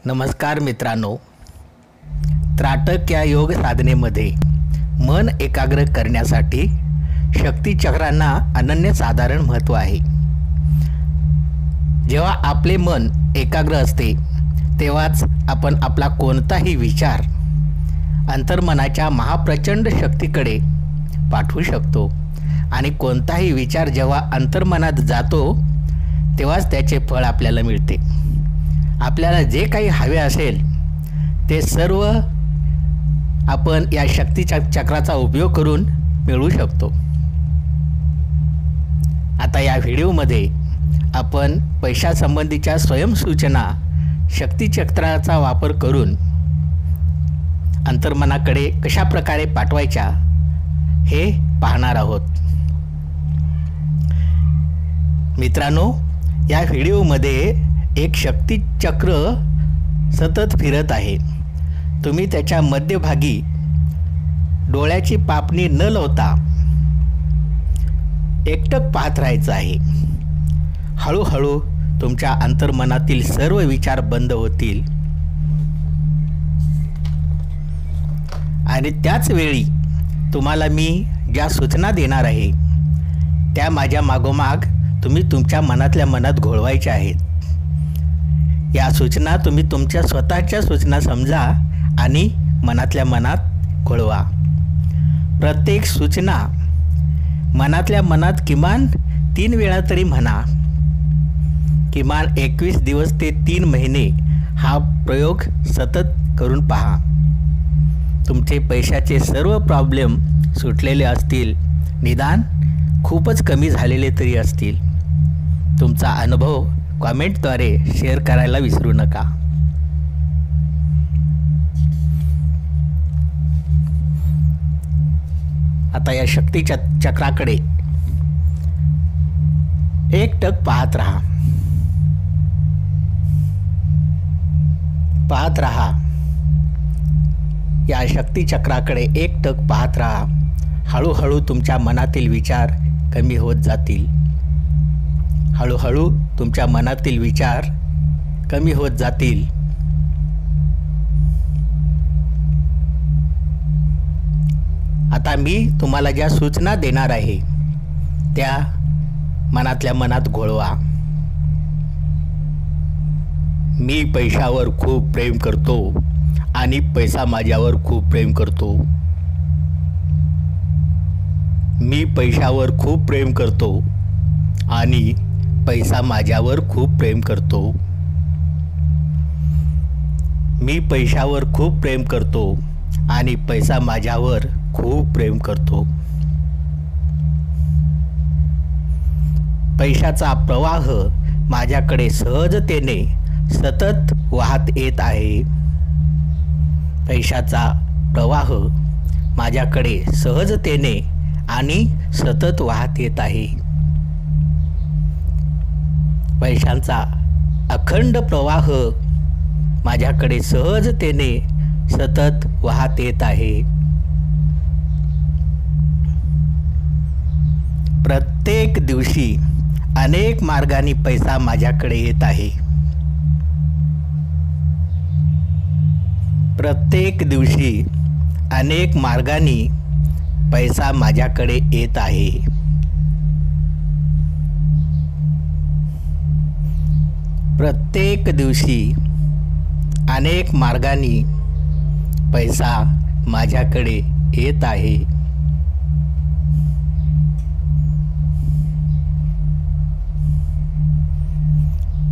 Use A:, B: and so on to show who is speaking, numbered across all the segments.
A: नमस्कार मित्रांनो, त्राटक या योग साधनेमध्ये मन एकाग्र करण्यासाठी शक्तिचक्रांना अनन्यसाधारण महत्त्व आहे. जेव्हा आपले मन एकाग्र असते तेव्हाच आपण आपला कोणताही विचार अंतर्मनाच्या महाप्रचंड शक्तीकडे पाठवू शकतो आणि कोणताही विचार जेव्हा अंतर्मनात जातो तेव्हाच त्याचे फळ आपल्याला मिळते. आपल्याला जे काही हवे असेल ते सर्व आपण या शक्तीच्या चक्राचा उपयोग करून मिळवू शकतो. आता या व्हिडिओमध्ये आपण पैशासंबंधीच्या स्वयंसूचना शक्तिचक्राचा वापर करून अंतर्मनाकडे कशा प्रकारे पाठवायच्या हे पाहणार आहोत. मित्रांनो, या व्हिडिओमध्ये एक शक्तिचक्र सतत फिरत आहे. तुम्ही त्याच्या मध्यभागी डोळ्याची पापणी न लावता एकटक पाहत राहायचं आहे. हळूहळू तुमच्या अंतर्मनातील सर्व विचार बंद होतील आणि त्याच वेळी तुम्हाला मी ज्या सूचना देणार आहे त्या माझ्या मागोमाग तुम्ही तुमच्या मनातल्या मनात घोळवायच्या आहेत. या सूचना तुम्ही तुमच्या स्वतःच्या सूचना समजा आणि मनातल्या मनात घोळवा. प्रत्येक सूचना मनातल्या मनात किमान 3 वेळा तरी म्हणा. किमान 21 दिवस ते 3 महिने हा प्रयोग सतत करून पहा. तुमचे पैशाचे सर्व प्रॉब्लेम सुटलेले असतील, निदान खूपच कमी झालेले तरी असतील. तुमचा अनुभव कॉमेंटद्वारे शेअर करायला विसरू नका. आता या शक्तीच्या चक्राकडे एकटक पाहत राहा. पाहत राहा. या शक्तिचक्राकडे एकटक पाहत राहा. हळूहळू तुमच्या मनातील विचार कमी होत जातील. हळूहळू तुमच्या मनातील विचार कमी होत जातील. आता मी तुम्हाला ज्या सूचना देणार आहे त्या मनातल्या मनात घोळवा. मी पैशावर खूप प्रेम करतो आणि पैसा माझ्यावर खूप प्रेम करतो. मी पैशावर खूप प्रेम करतो आणि पैसा माझ्यावर खूप प्रेम करतो. मी पैशावर खूप प्रेम करतो आणि पैसा माझ्यावर खूप प्रेम करतो. पैशाचा प्रवाह माझ्याकडे सहजतेने सतत वाहत येत आहे. पैशाचा प्रवाह माझ्याकडे सहजतेने आणि सतत वाहत येत आहे. पैशांचा अखंड प्रवाह माझ्याकडे सहजतेने सतत वाहत येत आहे. प्रत्येक दिवशी अनेक मार्गांनी पैसा माझ्याकडे येत आहे. प्रत्येक दिवशी अनेक मार्गांनी पैसा माझ्याकडे येत आहे. प्रत्येक दिवशी अनेक मार्गांनी पैसा माझ्याकडे येत आहे.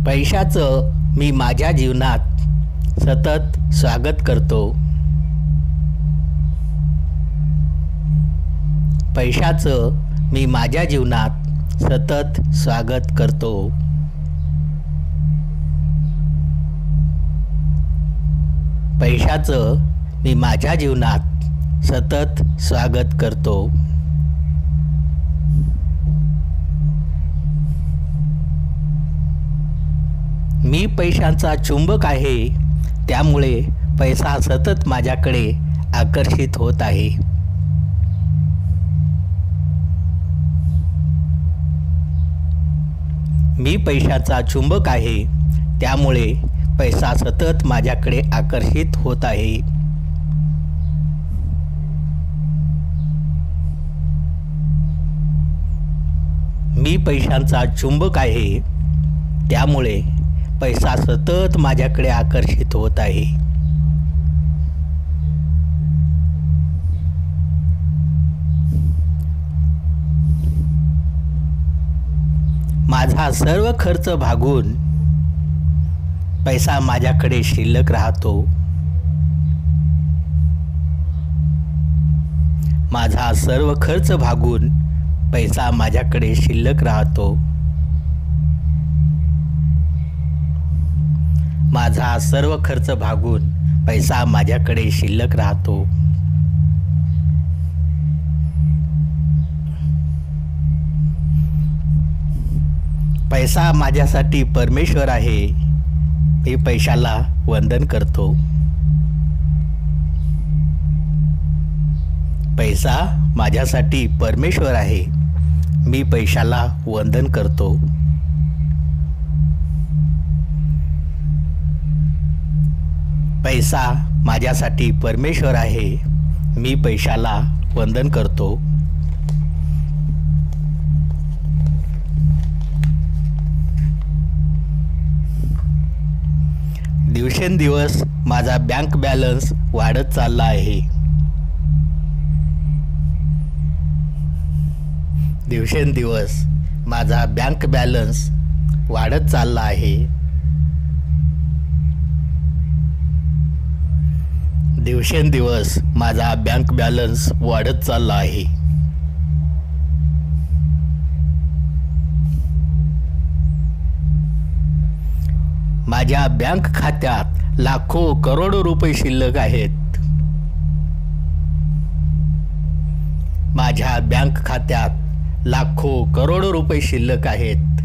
A: पैशाचं मी माझ्या जीवनात सतत स्वागत करतो. पैशाचं मी माझ्या जीवनात सतत स्वागत करतो. पैशाचं मी माझ्या जीवनात सतत स्वागत करतो. मी पैशांचा चुंबक आहे, त्यामुळे पैसा सतत माझ्याकडे आकर्षित होत आहे. मी पैशाचा चुंबक आहे, त्यामुळे पैसा सतत माझ्याकडे आकर्षित होत आहे. मी पैशांचा चुंबक आहे, त्यामुळे पैसा सतत माझ्याकडे आकर्षित होत आहे. माझा सर्व खर्च भागून पैसा माझ्याकडे शिल्लक राहतो. माझा सर्व खर्च भागून पैसा माझ्याकडे शिल्लक राहतो. माझा सर्व खर्च भागून पैसा माझ्याकडे शिल्लक राहतो. पैसा माझ्यासाठी परमेश्वर आहे. मी पैशाला वंदन करतो. पैसा माझ्यासाठी परमेश्वर आहे. मी पैशाला वंदन करतो. पैसा माझ्यासाठी परमेश्वर आहे. मी पैशाला वंदन करतो. दिवसेंदिवस माझा बँक बॅलन्स वाढत चालला आहे. दिवसेंदिवस माझा बँक बॅलन्स वाढत चालला आहे. दिवसेंदिवस माझा बँक बॅलन्स वाढत चालला आहे. माझ्या बँक खात्यात लाखो करोडो रुपये शिल्लक आहेत. माझ्या बँक खात्यात लाखो करोडो रुपये शिल्लक आहेत.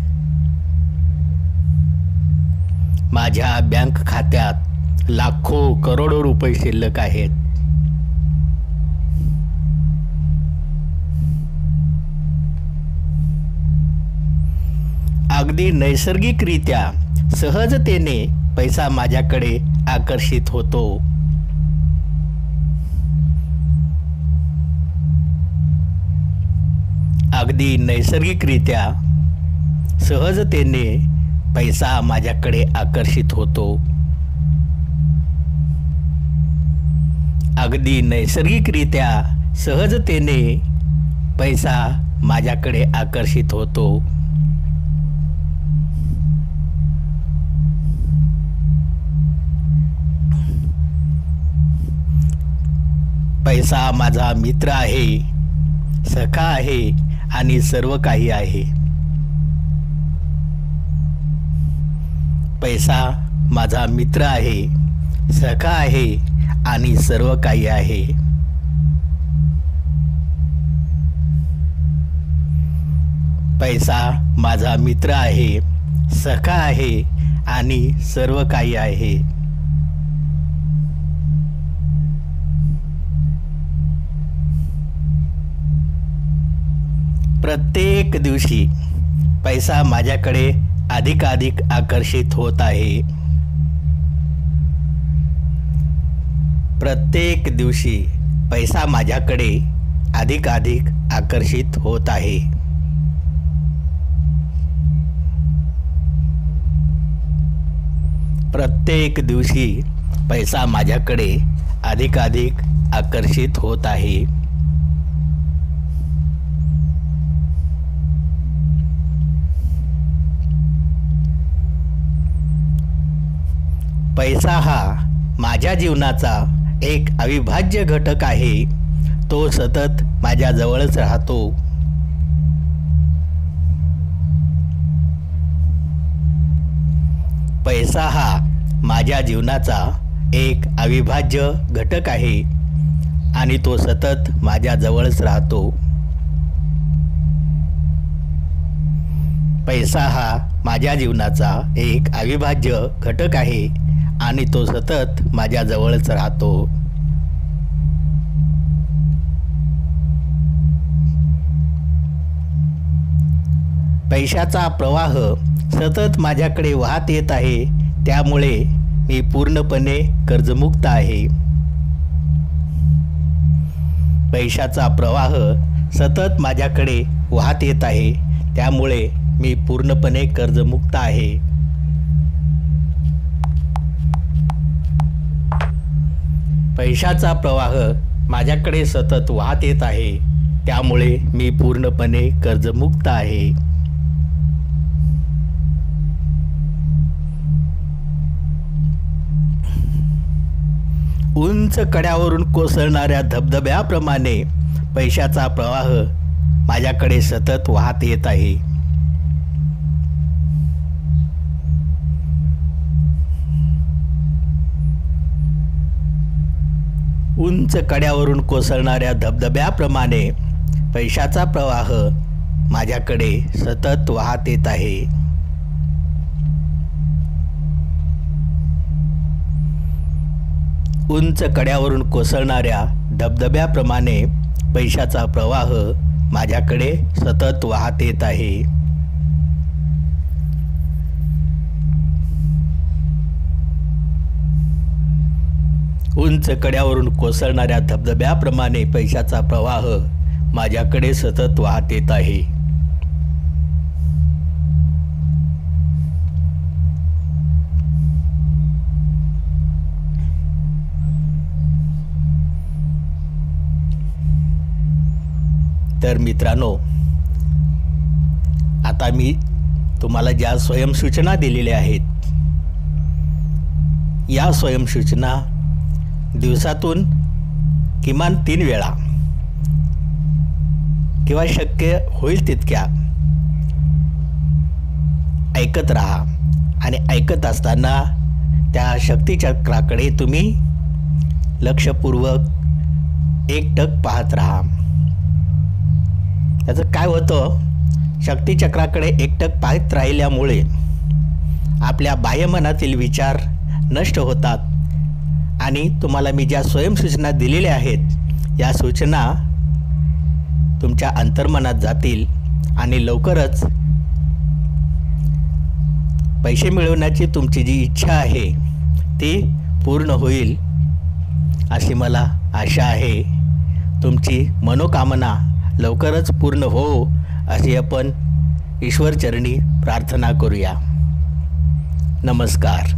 A: माझ्या बँक खात्यात लाखो करोडो रुपये शिल्लक आहेत. अगदी नैसर्गिकरित्या सहजतेने पैसा माझ्याकडे आकर्षित होतो. अगदी नैसर्गिकरित्या सहजतेने पैसा माझ्याकडे आकर्षित होतो. अगदी नैसर्गिकरित्या सहजतेने पैसा माझ्याकडे आकर्षित होतो. पैसा माझा मित्र आहे, सखा आहे आणि सर्व काही आहे. पैसा माझा मित्र आहे, सखा आहे आणि सर्व काही आहे. पैसा माझा मित्र आहे, सखा आहे आणि सर्व काही आहे. प्रत्येक दिवशी पैसा माझ्याकडे अधिकाधिक आकर्षित होत आहे. प्रत्येक दिवशी पैसा माझ्याकडे अधिकाधिक आकर्षित होत आहे. प्रत्येक दिवशी पैसा माझ्याकडे अधिकाधिक आकर्षित होत आहे. पैसा हा माझ्या जीवनाचा एक अविभाज्य घटक आहे. तो सतत माझ्या जवळच राहतो. पैसा हा माझ्या जीवनाचा एक अविभाज्य घटक आहे आणि तो सतत माझ्या जवळच राहतो. पैसा हा माझ्या जीवनाचा एक अविभाज्य घटक आहे आणि तो सतत माझ्या जवळच राहतो. पैशाचा प्रवाह सतत माझ्याकडे वाहत येत आहे. त्यामुळे मी पूर्णपणे कर्जमुक्त आहे. पैशाचा प्रवाह सतत माझ्याकडे वाहत येत आहे, त्यामुळे मी पूर्णपणे कर्जमुक्त आहे. पैशाचा प्रवाह माझ्याकडे सतत वाहत येत आहे, त्यामुळे मी पूर्णपणे कर्जमुक्त आहे. उंच कड्यावरून कोसळणाऱ्या धबधब्याप्रमाणे पैशाचा प्रवाह माझ्याकडे सतत वाहत येत आहे. उंच कड्यावरून कोसळणाऱ्या धबधब्याप्रमाणे पैशाचा प्रवाह माझ्याकडे सतत वाहत येत आहे. उंच कड्यावरून कोसळणाऱ्या धबधब्याप्रमाणे पैशाचा प्रवाह माझ्याकडे सतत वाहत येत आहे. उंच कड्यावरून कोसळणाऱ्या धबधब्याप्रमाणे पैशाचा प्रवाह माझ्याकडे सतत वाहत येत आहे. तर मित्रांनो, आता मी तुम्हाला ज्या स्वयंसूचना दिलेल्या आहेत, या स्वयंसूचना दिवसातून किमान 3 वेळा किंवा शक्य होईल तितक्या ऐकत राहा आणि ऐकत असताना त्या शक्तिचक्राकडे तुम्ही लक्षपूर्वक एकटक पाहत राहा. त्याचं काय होतं, शक्तिचक्राकडे एकटक पाहत राहिल्यामुळे आपल्या बाह्यमनातील विचार नष्ट होतात आणि तुम्हाला मी ज्या स्वयंसूचना दिलेल्या आहेत, या सूचना तुमच्या अंतर्मनात जातील आणि लवकरच पैसे मिळवण्याची तुमची जी इच्छा आहे ती पूर्ण होईल अशी मला आशा आहे. तुमची मनोकामना लवकरच पूर्ण हो अशी आपण ईश्वरचरणी प्रार्थना करूया. नमस्कार.